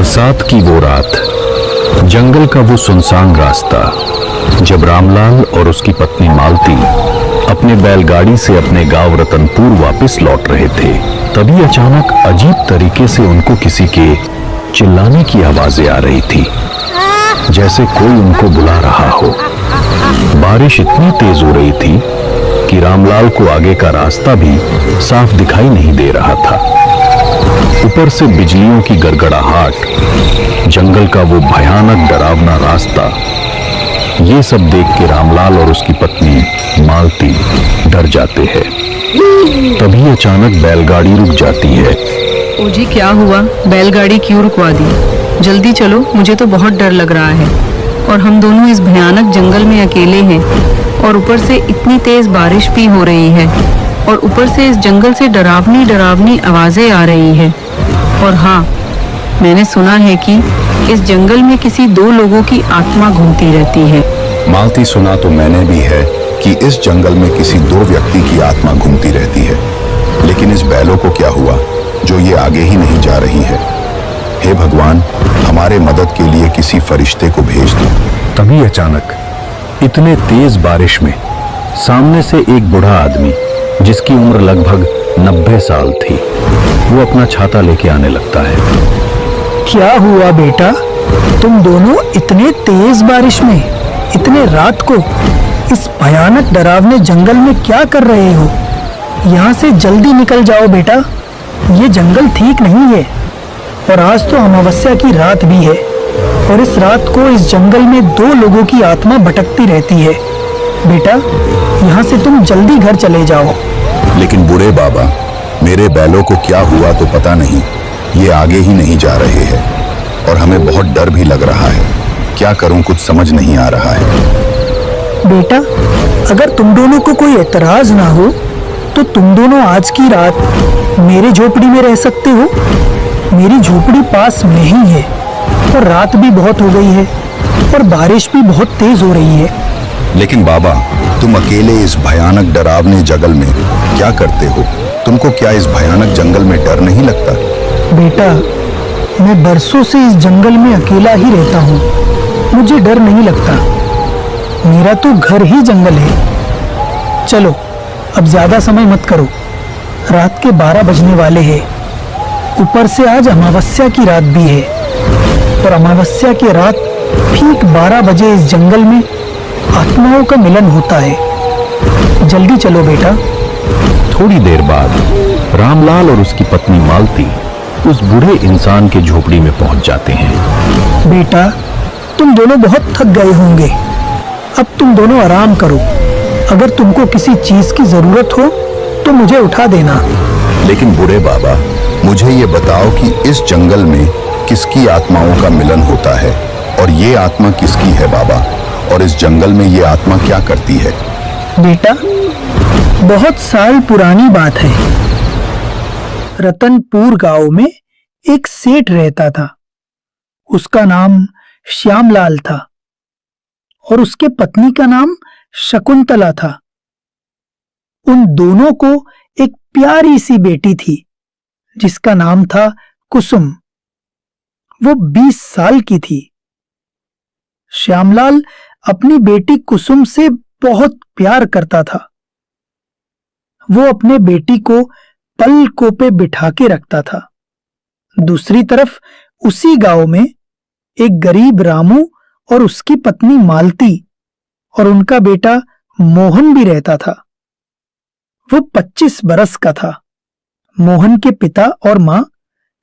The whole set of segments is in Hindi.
बरसात की वो रात, जंगल का वो सुनसान रास्ता, जब रामलाल और उसकी पत्नी मालती अपने बैलगाड़ी से अपने गांव रतनपुर वापस लौट रहे थे, तभी अचानक अजीब तरीके से उनको किसी के चिल्लाने की आवाजें आ रही थी, जैसे कोई उनको बुला रहा हो। बारिश इतनी तेज हो रही थी कि रामलाल को आगे का रास्ता भी साफ दिखाई नहीं दे रहा था। ऊपर से बिजलियों की गड़गड़ाहट, जंगल का वो भयानक डरावना रास्ता, ये सब देख के रामलाल और उसकी पत्नी मालती डर जाते हैं। तभी अचानक बैलगाड़ी रुक जाती है। ओ जी, क्या हुआ? बैलगाड़ी क्यों रुकवा दी? जल्दी चलो, मुझे तो बहुत डर लग रहा है। और हम दोनों इस भयानक जंगल में अकेले हैं, और ऊपर से इतनी तेज बारिश भी हो रही है, और ऊपर से इस जंगल से डरावनी डरावनी आवाजें आ रही है। और हाँ, मैंने सुना है कि इस जंगल में किसी दो लोगों की आत्मा घूमती रहती है। मालती, सुना तो मैंने भी है कि इस जंगल में किसी दो व्यक्ति की आत्मा घूमती रहती है, लेकिन इस बैलों को क्या हुआ जो ये आगे ही नहीं जा रही है? हे भगवान, हमारे मदद के लिए किसी फरिश्ते को भेज दो। तभी अचानक इतने तेज बारिश में सामने से एक बूढ़ा आदमी, जिसकी उम्र लगभग 90 साल थी, वो अपना छाता लेके आने लगता है। क्या हुआ बेटा? तुम दोनों इतने तेज बारिश में इतने रात को इस भयानक डरावने जंगल में क्या कर रहे हो? यहाँ से जल्दी निकल जाओ बेटा, ये जंगल ठीक नहीं है। और आज तो अमावस्या की रात भी है, और इस रात को इस जंगल में दो लोगों की आत्मा भटकती रहती है। बेटा, यहाँ से तुम जल्दी घर चले जाओ। लेकिन बूढ़े बाबा, मेरे बैलों को क्या हुआ तो पता नहीं, ये आगे ही नहीं जा रहे हैं, और हमें बहुत डर भी लग रहा है। क्या करूं, कुछ समझ नहीं आ रहा है। बेटा, अगर तुम दोनों को कोई एतराज ना हो तो तुम दोनों आज की रात मेरे झोपड़ी में रह सकते हो। मेरी झोपड़ी पास में ही है, और रात भी बहुत हो गई है, और बारिश भी बहुत तेज हो रही है। लेकिन बाबा, तुम अकेले इस भयानक डरावने जंगल में क्या करते हो? तुमको क्या इस भयानक जंगल में डर नहीं लगता? बेटा, मैं बरसों से इस जंगल में अकेला ही रहता हूँ, मुझे डर नहीं लगता। मेरा तो घर ही जंगल है। चलो, अब ज्यादा समय मत करो, रात के 12 बजने वाले हैं। ऊपर से आज अमावस्या की रात भी है, और अमावस्या की रात ठीक 12 बजे इस जंगल में आत्माओं का मिलन होता है। जल्दी चलो बेटा। थोड़ी देर बाद रामलाल और उसकी पत्नी मालती उस बूढ़े इंसान के झोपड़ी में पहुंच जाते हैं। बेटा, तुम दोनों बहुत थक गए होंगे, अब तुम दोनों आराम करो। अगर तुमको किसी चीज की जरूरत हो तो मुझे उठा देना। लेकिन बूढ़े बाबा, मुझे ये बताओ कि इस जंगल में किसकी आत्माओं का मिलन होता है, और ये आत्मा किसकी है बाबा? और इस जंगल में ये आत्मा क्या करती है? बेटा, बहुत साल पुरानी बात है। रतनपुर गांव में एक सेठ रहता था। उसका नाम श्यामलाल था, और उसके पत्नी का नाम शकुंतला था। उन दोनों को एक प्यारी सी बेटी थी, जिसका नाम था कुसुम। वो 20 साल की थी। श्यामलाल अपनी बेटी कुसुम से बहुत प्यार करता था। वो अपने बेटी को पलकों पे बिठा के रखता था। दूसरी तरफ उसी गांव में एक गरीब रामू और उसकी पत्नी मालती और उनका बेटा मोहन भी रहता था। वो 25 बरस का था। मोहन के पिता और मां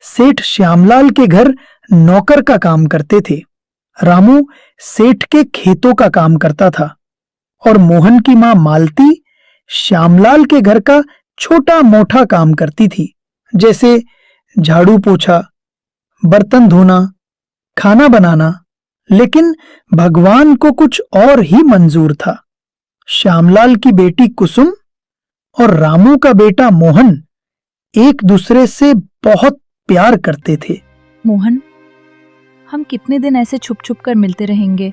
सेठ श्यामलाल के घर नौकर का काम करते थे। रामू सेठ के खेतों का काम करता था, और मोहन की मां मालती श्यामलाल के घर का छोटा मोटा काम करती थी, जैसे झाड़ू पोछा, बर्तन धोना, खाना बनाना। लेकिन भगवान को कुछ और ही मंजूर था। श्यामलाल की बेटी कुसुम और रामू का बेटा मोहन एक दूसरे से बहुत प्यार करते थे। मोहन, हम कितने दिन ऐसे छुप छुप कर मिलते रहेंगे?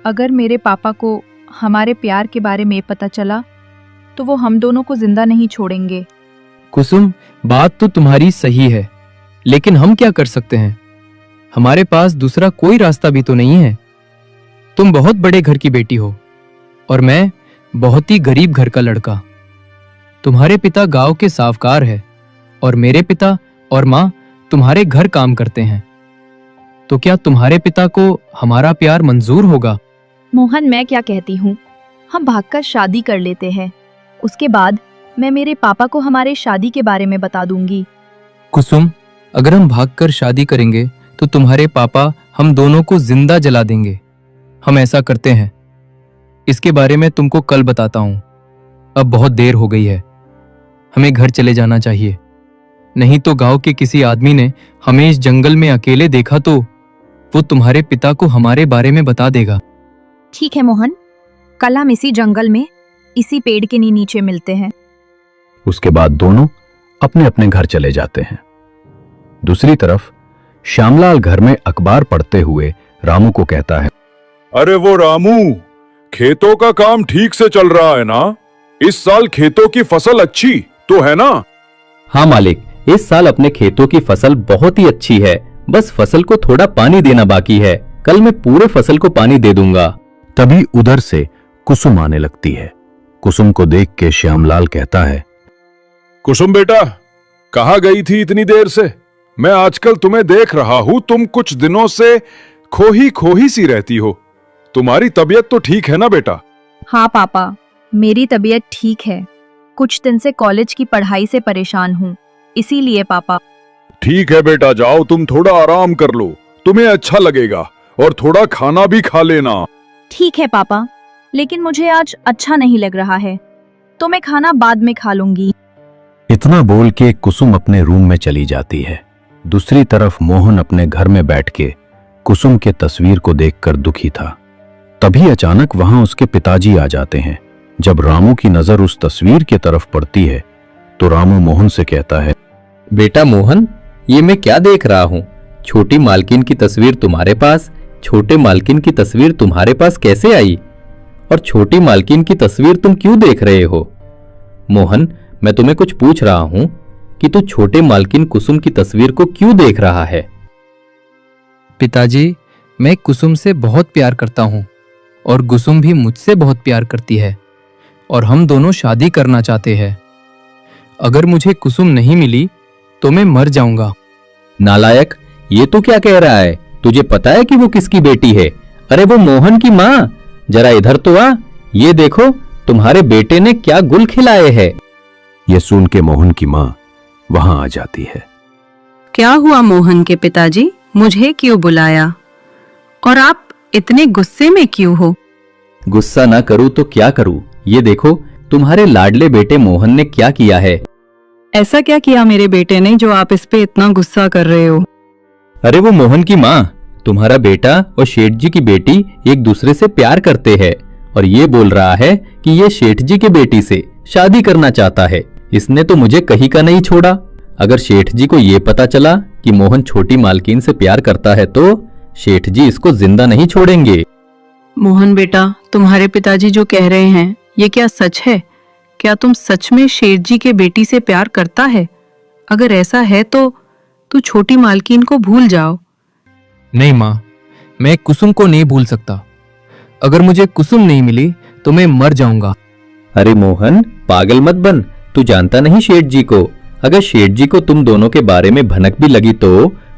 अगर मेरे पापा को हमारे प्यार के बारे में पता चला तो वो हम दोनों को जिंदा नहीं छोड़ेंगे। कुसुम, बात तो तुम्हारी सही है, लेकिन हम क्या कर सकते हैं? हमारे पास दूसरा कोई रास्ता भी तो नहीं है। तुम बहुत बड़े घर की बेटी हो और मैं बहुत ही गरीब घर का लड़का। तुम्हारे पिता गांव के सावकार है और मेरे पिता और माँ तुम्हारे घर काम करते हैं। तो क्या तुम्हारे पिता को हमारा प्यार मंजूर होगा? मोहन, मैं क्या कहती हूँ, हम भागकर शादी कर लेते हैं। उसके बाद मैं मेरे पापा को हमारे शादी के बारे में बता दूंगी। कुसुम, अगर हम भागकर शादी करेंगे तो तुम्हारे पापा हम दोनों को जिंदा जला देंगे। हम ऐसा करते हैं, इसके बारे में तुमको कल बताता हूं। अब बहुत देर हो गई है, हमें घर चले जाना चाहिए। नहीं तो गांव के किसी आदमी ने हमें इस जंगल में अकेले देखा तो वो तुम्हारे पिता को हमारे बारे में बता देगा। ठीक है मोहन, कल हम इसी जंगल में इसी पेड़ के नीचे मिलते हैं। उसके बाद दोनों अपने अपने घर चले जाते हैं। दूसरी तरफ श्यामलाल घर में अखबार पढ़ते हुए रामू को कहता है, अरे वो रामू, खेतों का काम ठीक से चल रहा है ना? इस साल खेतों की फसल अच्छी तो है ना? हाँ मालिक, इस साल अपने खेतों की फसल बहुत ही अच्छी है। बस फसल को थोड़ा पानी देना बाकी है। कल मैं पूरे फसल को पानी दे दूंगा। तभी उधर से कुसुम आने लगती है। कुसुम को देख के श्यामलाल कहता है, कुसुम बेटा, कहाँ गई थी इतनी देर से? मैं आजकल तुम्हें देख रहा हूँ, तुम कुछ दिनों से खोही खोही सी रहती हो। तुम्हारी तबीयत तो ठीक है ना बेटा? हाँ पापा, मेरी तबीयत ठीक है। कुछ दिन से कॉलेज की पढ़ाई से परेशान हूँ, इसीलिए पापा। ठीक है बेटा, जाओ तुम थोड़ा आराम कर लो, तुम्हें अच्छा लगेगा। और थोड़ा खाना भी खा लेना। ठीक है पापा, लेकिन मुझे आज अच्छा नहीं लग रहा है, तो मैं खाना बाद में खा लूंगी। इतना बोल के कुसुम अपने रूम में चली जाती है। दूसरी तरफ मोहन अपने घर में बैठ के कुसुम के तस्वीर को देखकर दुखी था। तभी अचानक वहां उसके पिताजी आ जाते हैं। जब रामू की नजर उस तस्वीर की तरफ पड़ती है तो रामू मोहन से कहता है, बेटा मोहन, ये मैं क्या देख रहा हूँ? छोटी मालकिन की तस्वीर तुम्हारे पास, छोटे मालकिन की तस्वीर तुम्हारे पास कैसे आई? और छोटी मालकिन की तस्वीर तुम क्यों देख रहे हो? मोहन, मैं तुम्हें कुछ पूछ रहा हूं कि तू छोटे मालकिन कुसुम की तस्वीर को क्यों देख रहा है? पिताजी, मैं कुसुम से बहुत प्यार करता हूँ और कुसुम भी मुझसे बहुत प्यार करती है और हम दोनों शादी करना चाहते हैं। अगर मुझे कुसुम नहीं मिली तो मैं मर जाऊंगा। नालायक, ये तू क्या कह रहा है? तुझे पता है कि वो किसकी बेटी है? अरे वो मोहन की माँ। जरा इधर तो आ, ये देखो तुम्हारे बेटे ने क्या गुल खिलाए हैं। यह सुन के मोहन की माँ वहां आ जाती है। क्या हुआ मोहन के पिताजी, मुझे क्यों बुलाया और आप इतने गुस्से में क्यों हो? गुस्सा ना करूं तो क्या करूं? ये देखो तुम्हारे लाडले बेटे मोहन ने क्या किया है। ऐसा क्या किया मेरे बेटे ने जो आप इस पे इतना गुस्सा कर रहे हो? अरे वो मोहन की माँ, तुम्हारा बेटा और शेठ जी की बेटी एक दूसरे से प्यार करते हैं और ये बोल रहा है कि ये शेठ जी की बेटी से शादी करना चाहता है। इसने तो मुझे कहीं का नहीं छोड़ा। अगर शेठ जी को ये पता चला कि मोहन छोटी मालकिन से प्यार करता है तो शेठ जी इसको जिंदा नहीं छोड़ेंगे। मोहन बेटा, तुम्हारे पिताजी जो कह रहे हैं ये क्या सच है? क्या तुम सच में शेठ जी के बेटी से प्यार करता है? अगर ऐसा है तो तू छोटी मालकिन को भूल जाओ। नहीं माँ, मैं कुसुम को नहीं भूल सकता। अगर मुझे कुसुम नहीं मिली तो मैं मर जाऊंगा। अरे मोहन, पागल मत बन। तू जानता नहीं शेठ जी को? अगर शेठ जी को तुम दोनों के बारे में भनक भी लगी तो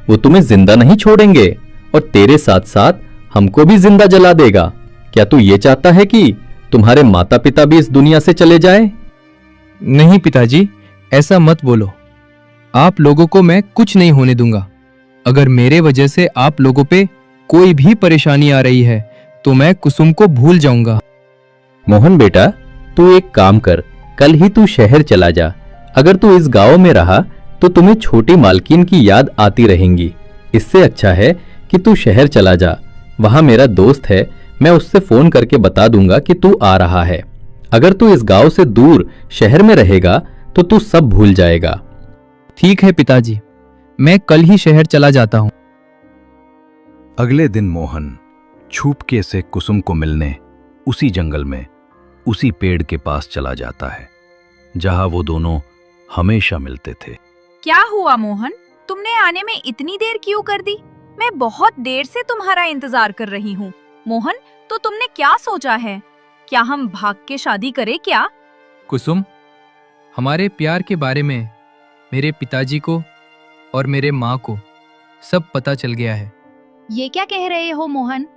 वो तुम्हें जिंदा नहीं छोड़ेंगे और तेरे साथ साथ हमको भी जिंदा जला देगा। क्या तू ये चाहता है कि तुम्हारे माता पिता भी इस दुनिया से चले जाए? नहीं पिताजी, ऐसा मत बोलो। आप लोगों को मैं कुछ नहीं होने दूंगा। अगर मेरे वजह से आप लोगों पे कोई भी परेशानी आ रही है तो मैं कुसुम को भूल जाऊंगा। मोहन बेटा, तू एक काम कर, कल ही तू शहर चला जा। अगर तू इस गांव में रहा तो तुम्हें छोटी मालकिन की याद आती रहेंगी। इससे अच्छा है कि तू शहर चला जा। वहां मेरा दोस्त है, मैं उससे फोन करके बता दूंगा कि तू आ रहा है। अगर तू इस गांव से दूर शहर में रहेगा तो तू सब भूल जाएगा। ठीक है पिताजी, मैं कल ही शहर चला जाता हूँ। अगले दिन मोहन छुपके से कुसुम को मिलने उसी जंगल में उसी पेड़ के पास चला जाता है जहां वो दोनों हमेशा मिलते थे। क्या हुआ मोहन, तुमने आने में इतनी देर क्यों कर दी? मैं बहुत देर से तुम्हारा इंतजार कर रही हूँ। मोहन, तो तुमने क्या सोचा है? क्या हम भाग के शादी करें क्या? कुसुम, हमारे प्यार के बारे में मेरे पिताजी को और मेरे माँ को सब पता चल गया है। ये क्या कह रहे हो मोहन?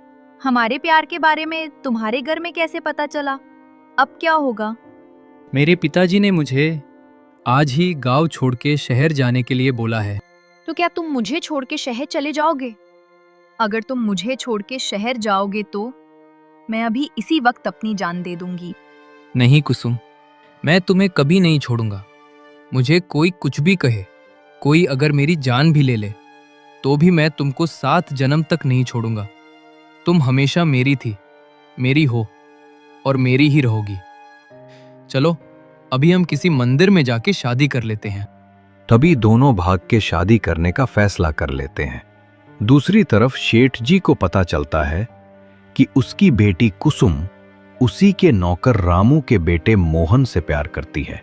हमारे प्यार के बारे में तुम्हारे घर में कैसे पता चला? अब क्या होगा? मेरे पिताजी ने मुझे आज ही गांव छोड़ के शहर जाने के लिए बोला है। तो क्या तुम मुझे छोड़ के शहर चले जाओगे? अगर तुम मुझे छोड़ के शहर जाओगे तो मैं अभी इसी वक्त अपनी जान दे दूंगी। नहीं कुसुम, मैं तुम्हें कभी नहीं छोड़ूंगा। मुझे कोई कुछ भी कहे, कोई अगर मेरी जान भी ले ले, तो भी मैं तुमको 7 जन्म तक नहीं छोड़ूंगा। तुम हमेशा मेरी थी, मेरी हो और मेरी ही रहोगी। चलो अभी हम किसी मंदिर में जाके शादी कर लेते हैं। तभी दोनों भाग के शादी करने का फैसला कर लेते हैं। दूसरी तरफ शेठ जी को पता चलता है कि उसकी बेटी कुसुम उसी के नौकर रामू के बेटे मोहन से प्यार करती है।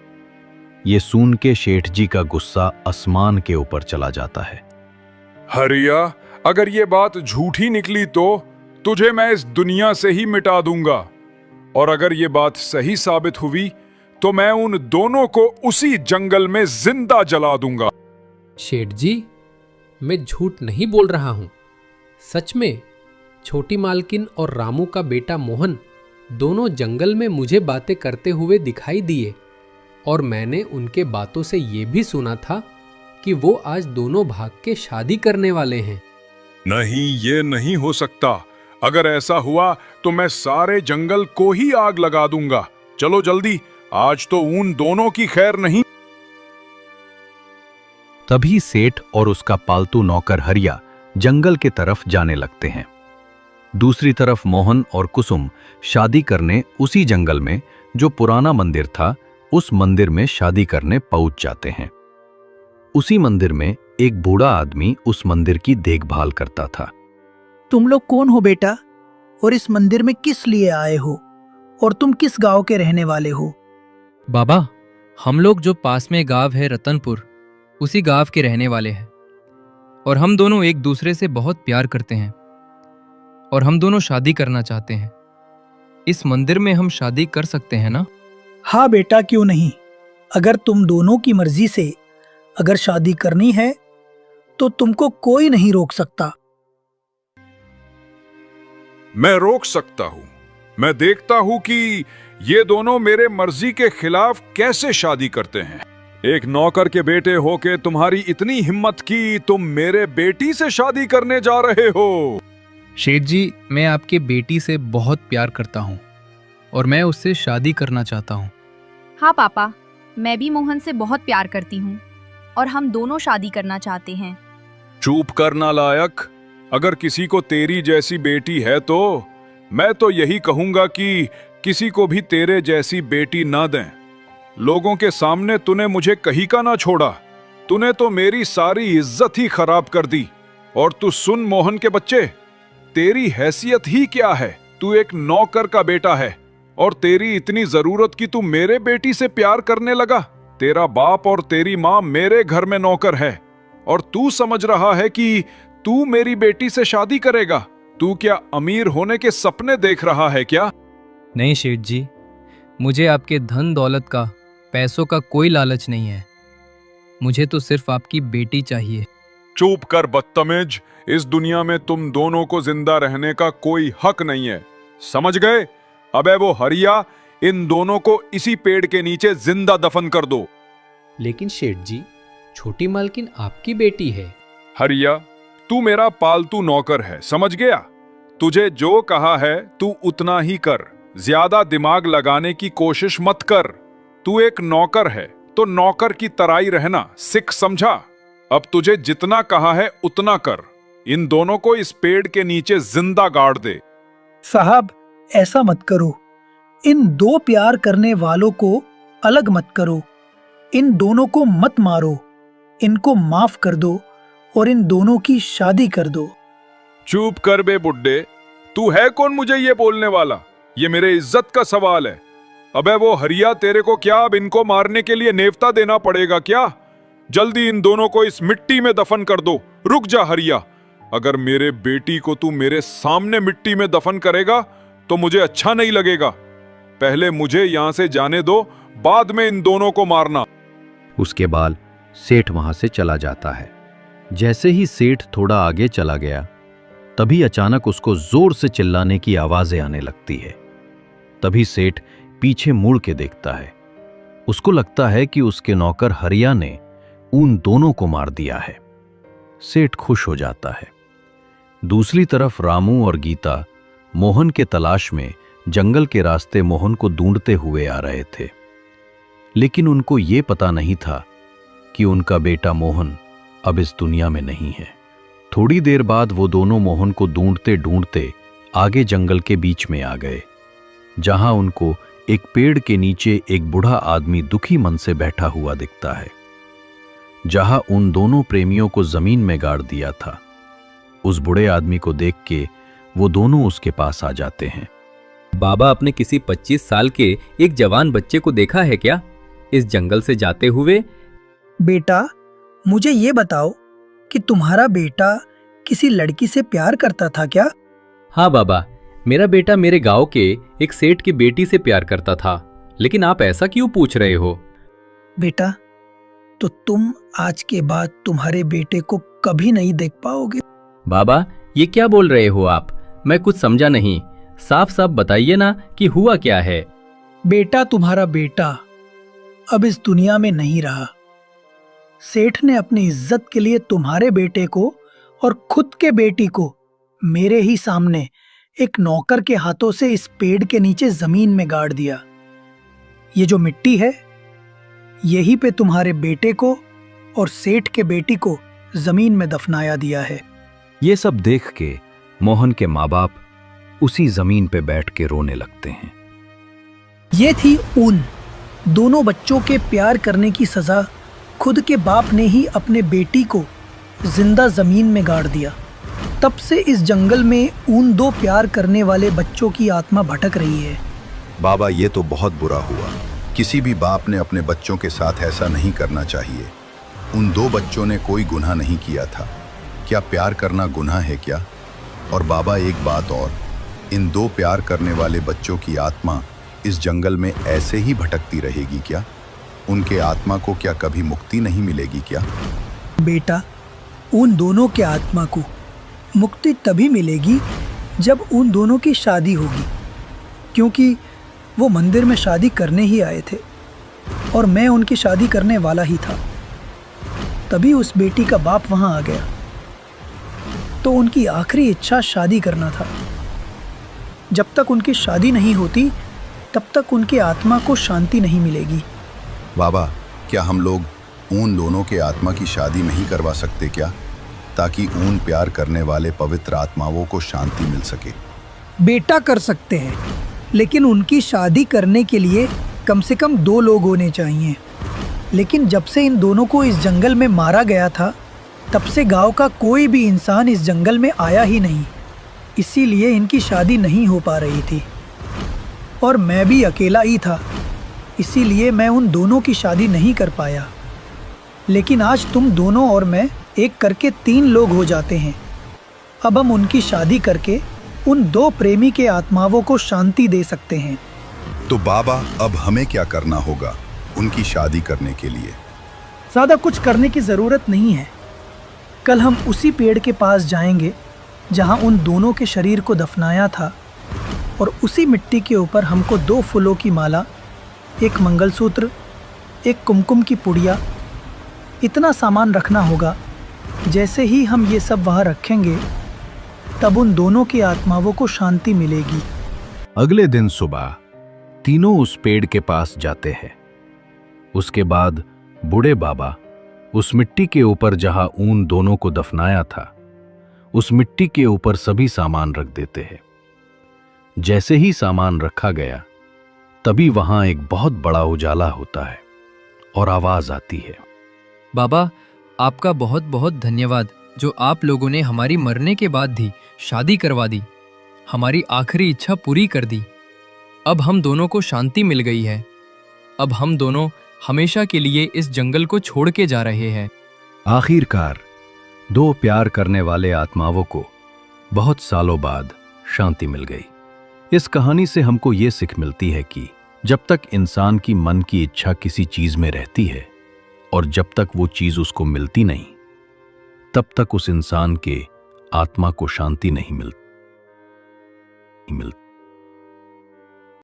ये सुन के शेठ जी का गुस्सा आसमान के ऊपर चला जाता है। हरिया, अगर ये बात झूठी निकली तो तुझे मैं इस दुनिया से ही मिटा दूंगा, और अगर ये बात सही साबित हुई तो मैं उन दोनों को उसी जंगल में जिंदा जला दूंगा। शेठ जी, मैं झूठ नहीं बोल रहा हूं। सच में छोटी मालकिन और रामू का बेटा मोहन दोनों जंगल में मुझे बातें करते हुए दिखाई दिए, और मैंने उनके बातों से ये भी सुना था कि वो आज दोनों भाग के शादी करने वाले हैं। नहीं, ये नहीं हो सकता। अगर ऐसा हुआ तो मैं सारे जंगल को ही आग लगा दूंगा। चलो जल्दी, आज तो उन दोनों की खैर नहीं। तभी सेठ और उसका पालतू नौकर हरिया जंगल के तरफ जाने लगते हैं। दूसरी तरफ मोहन और कुसुम शादी करने उसी जंगल में, जो पुराना मंदिर था, उस मंदिर में शादी करने पहुंच जाते हैं। उसी मंदिर में एक बूढ़ा आदमी उस मंदिर की देखभाल करता था। तुम लोग कौन हो बेटा, और इस मंदिर में किस लिए आए हो, और तुम किस गांव के रहने वाले हो? बाबा, हम लोग जो पास में गांव है रतनपुर, उसी गांव के रहने वाले हैं, और हम दोनों एक दूसरे से बहुत प्यार करते हैं, और हम दोनों शादी करना चाहते हैं। इस मंदिर में हम शादी कर सकते हैं ना? हाँ बेटा, क्यों नहीं। अगर तुम दोनों की मर्जी से अगर शादी करनी है तो तुमको कोई नहीं रोक सकता। मैं रोक सकता हूं। मैं देखता हूं कि ये दोनों मेरे मर्जी के खिलाफ कैसे शादी करते हैं। एक नौकर के बेटे होके तुम्हारी इतनी हिम्मत की तुम मेरे बेटी से शादी करने जा रहे हो। शेठ जी, मैं आपके बेटी से बहुत प्यार करता हूँ और मैं उससे शादी करना चाहता हूँ। हाँ पापा, मैं भी मोहन से बहुत प्यार करती हूँ और हम दोनों शादी करना चाहते हैं। चुप कर नालायक। अगर किसी को तेरी जैसी बेटी है तो मैं तो यही कहूंगा कि किसी को भी तेरे जैसी बेटी ना दें। लोगों के सामने तूने मुझे कहीं का ना छोड़ा। तूने तो मेरी सारी इज्जत ही खराब कर दी। और तू सुन मोहन के बच्चे, तेरी हैसियत ही क्या है? तू एक नौकर का बेटा है और तेरी इतनी जरूरत कि तू मेरे बेटी से प्यार करने लगा। तेरा बाप और तेरी माँ मेरे घर में नौकर है और तू समझ रहा है कि तू मेरी बेटी से शादी करेगा। तू क्या अमीर होने के सपने देख रहा है क्या? नहीं शेठ जी, मुझे आपके धन दौलत का, पैसों का कोई लालच नहीं है। मुझे तो सिर्फ आपकी बेटी चाहिए। चुप कर बदतमीज। इस दुनिया में तुम दोनों को जिंदा रहने का कोई हक नहीं है, समझ गए? अबे वो हरिया, इन दोनों को इसी पेड़ के नीचे जिंदा दफन कर दो। लेकिन शेठ जी, छोटी मालकिन आपकी बेटी है। हरिया, तू मेरा पालतू नौकर है, समझ गया? तुझे जो कहा है तू उतना ही कर। ज्यादा दिमाग लगाने की कोशिश मत कर। तू एक नौकर है तो नौकर की तरह ही रहना सीख, समझा? अब तुझे जितना कहा है उतना कर। इन दोनों को इस पेड़ के नीचे जिंदा गाड़ दे। साहब, ऐसा मत करो। इन दो प्यार करने वालों को अलग मत करो। इन दोनों को मत मारो। इनको माफ कर दो और इन दोनों की शादी कर दो। चुप कर बे बुड्ढे। तू है कौन मुझे ये बोलने वाला? ये मेरे इज्जत का सवाल है। अबे वो हरिया, तेरे को क्या अब इनको मारने के लिए नेवता देना पड़ेगा क्या? जल्दी इन दोनों को इस मिट्टी में दफन कर दो। रुक जा हरिया, अगर मेरे बेटी को तू मेरे सामने मिट्टी में दफन करेगा तो मुझे अच्छा नहीं लगेगा। पहले मुझे यहां से जाने दो, बाद में इन दोनों को मारना। उसके बाद सेठ वहां से चला जाता है। जैसे ही सेठ थोड़ा आगे चला गया, तभी अचानक उसको जोर से चिल्लाने की आवाजें आने लगती है। तभी सेठ पीछे मुड़ के देखता है। उसको लगता है कि उसके नौकर हरिया ने उन दोनों को मार दिया है। सेठ खुश हो जाता है। दूसरी तरफ रामू और गीता मोहन के तलाश में जंगल के रास्ते मोहन को ढूंढते हुए आ रहे थे, लेकिन उनको ये पता नहीं था कि उनका बेटा मोहन अब इस दुनिया में नहीं है। थोड़ी देर बाद वो दोनों मोहन को ढूंढते ढूंढते आगे जंगल के बीच में आ गए, जहां उनको एक पेड़ के नीचे एक बूढ़ा आदमी दुखी मन से बैठा हुआ दिखता है, जहां उन दोनों प्रेमियों को जमीन में गाड़ दिया था। उस बूढ़े आदमी को देख के वो दोनों उसके पास आ जाते हैं। बाबा, आपने किसी 25 साल के एक जवान बच्चे को देखा है क्या इस जंगल से जाते हुए? बेटा, मुझे ये बताओ कि तुम्हारा बेटा किसी लड़की से प्यार करता था क्या? हाँ बाबा, मेरा बेटा मेरे गांव के एक सेठ की बेटी से प्यार करता था। लेकिन आप ऐसा क्यों पूछ रहे हो? बेटा, तो तुम आज के बाद तुम्हारे बेटे को कभी नहीं देख पाओगे। बाबा, ये क्या बोल रहे हो आप? मैं कुछ समझा नहीं। साफ साफ बताइए ना कि हुआ क्या है। बेटा, तुम्हारा बेटा अब इस दुनिया में नहीं रहा। सेठ ने अपनी इज्जत के लिए तुम्हारे बेटे को और खुद के बेटी को मेरे ही सामने एक नौकर के हाथों से इस पेड़ के नीचे जमीन में गाड़ दिया। ये जो मिट्टी है, यही पे तुम्हारे बेटे को और सेठ के बेटी को जमीन में दफनाया दिया है। ये सब देख के मोहन के माँ बाप उसी जमीन पे बैठ के रोने लगते हैं। ये थी उन दोनों बच्चों के प्यार करने की सजा। खुद के बाप ने ही अपने बेटी को जिंदा जमीन में गाड़ दिया। तब से इस जंगल में उन दो प्यार करने वाले बच्चों की आत्मा भटक रही है। बाबा, ये तो बहुत बुरा हुआ। किसी भी बाप ने अपने बच्चों के साथ ऐसा नहीं करना चाहिए। उन दो बच्चों ने कोई गुनाह नहीं किया था। क्या प्यार करना गुनाह है क्या? और बाबा, एक बात और, इन दो प्यार करने वाले बच्चों की आत्मा इस जंगल में ऐसे ही भटकती रहेगी क्या? उनके आत्मा को क्या कभी मुक्ति नहीं मिलेगी क्या? बेटा, उन दोनों के आत्मा को मुक्ति तभी मिलेगी जब उन दोनों की शादी होगी, क्योंकि वो मंदिर में शादी करने ही आए थे और मैं उनकी शादी करने वाला ही था। तभी उस बेटी का बाप वहां आ गया, तो उनकी आखिरी इच्छा शादी करना था। जब तक उनकी शादी नहीं होती, तब तक उनकी आत्मा को शांति नहीं मिलेगी। बाबा, क्या हम लोग उन दोनों के आत्मा की शादी नहीं करवा सकते क्या, ताकि उन प्यार करने वाले पवित्र आत्माओं को शांति मिल सके? बेटा, कर सकते हैं, लेकिन उनकी शादी करने के लिए कम से कम 2 लोग होने चाहिए। लेकिन जब से इन दोनों को इस जंगल में मारा गया था, तब से गांव का कोई भी इंसान इस जंगल में आया ही नहीं। इसीलिए इनकी शादी नहीं हो पा रही थी और मैं भी अकेला ही था, इसीलिए मैं उन दोनों की शादी नहीं कर पाया। लेकिन आज तुम दोनों और मैं एक करके 3 लोग हो जाते हैं। अब हम उनकी शादी करके उन 2 प्रेमी के आत्माओं को शांति दे सकते हैं। तो बाबा, अब हमें क्या करना होगा उनकी शादी करने के लिए? ज़्यादा कुछ करने की ज़रूरत नहीं है। कल हम उसी पेड़ के पास जाएंगे जहां उन दोनों के शरीर को दफनाया था, और उसी मिट्टी के ऊपर हमको 2 फूलों की माला, एक मंगलसूत्र, एक कुमकुम की पुड़िया, इतना सामान रखना होगा। जैसे ही हम ये सब वहाँ रखेंगे, तब उन दोनों की आत्माओं को शांति मिलेगी। अगले दिन सुबह तीनों उस पेड़ के पास जाते हैं। उसके बाद बूढ़े बाबा उस मिट्टी के ऊपर जहां उन दोनों को दफनाया था, उस मिट्टी के ऊपर सभी सामान रख देते हैं। जैसे ही सामान रखा गया, तभी वहां एक बहुत बड़ा उजाला होता है और आवाज आती है, बाबा, आपका बहुत बहुत धन्यवाद जो आप लोगों ने हमारी मरने के बाद भी शादी करवा दी, हमारी आखिरी इच्छा पूरी कर दी। अब हम दोनों को शांति मिल गई है। अब हम दोनों हमेशा के लिए इस जंगल को छोड़ के जा रहे हैं। आखिरकार दो प्यार करने वाले आत्माओं को बहुत सालों बाद शांति मिल गई। इस कहानी से हमको ये सीख मिलती है कि जब तक इंसान की मन की इच्छा किसी चीज में रहती है और जब तक वो चीज उसको मिलती नहीं, तब तक उस इंसान के आत्मा को शांति नहीं मिलती।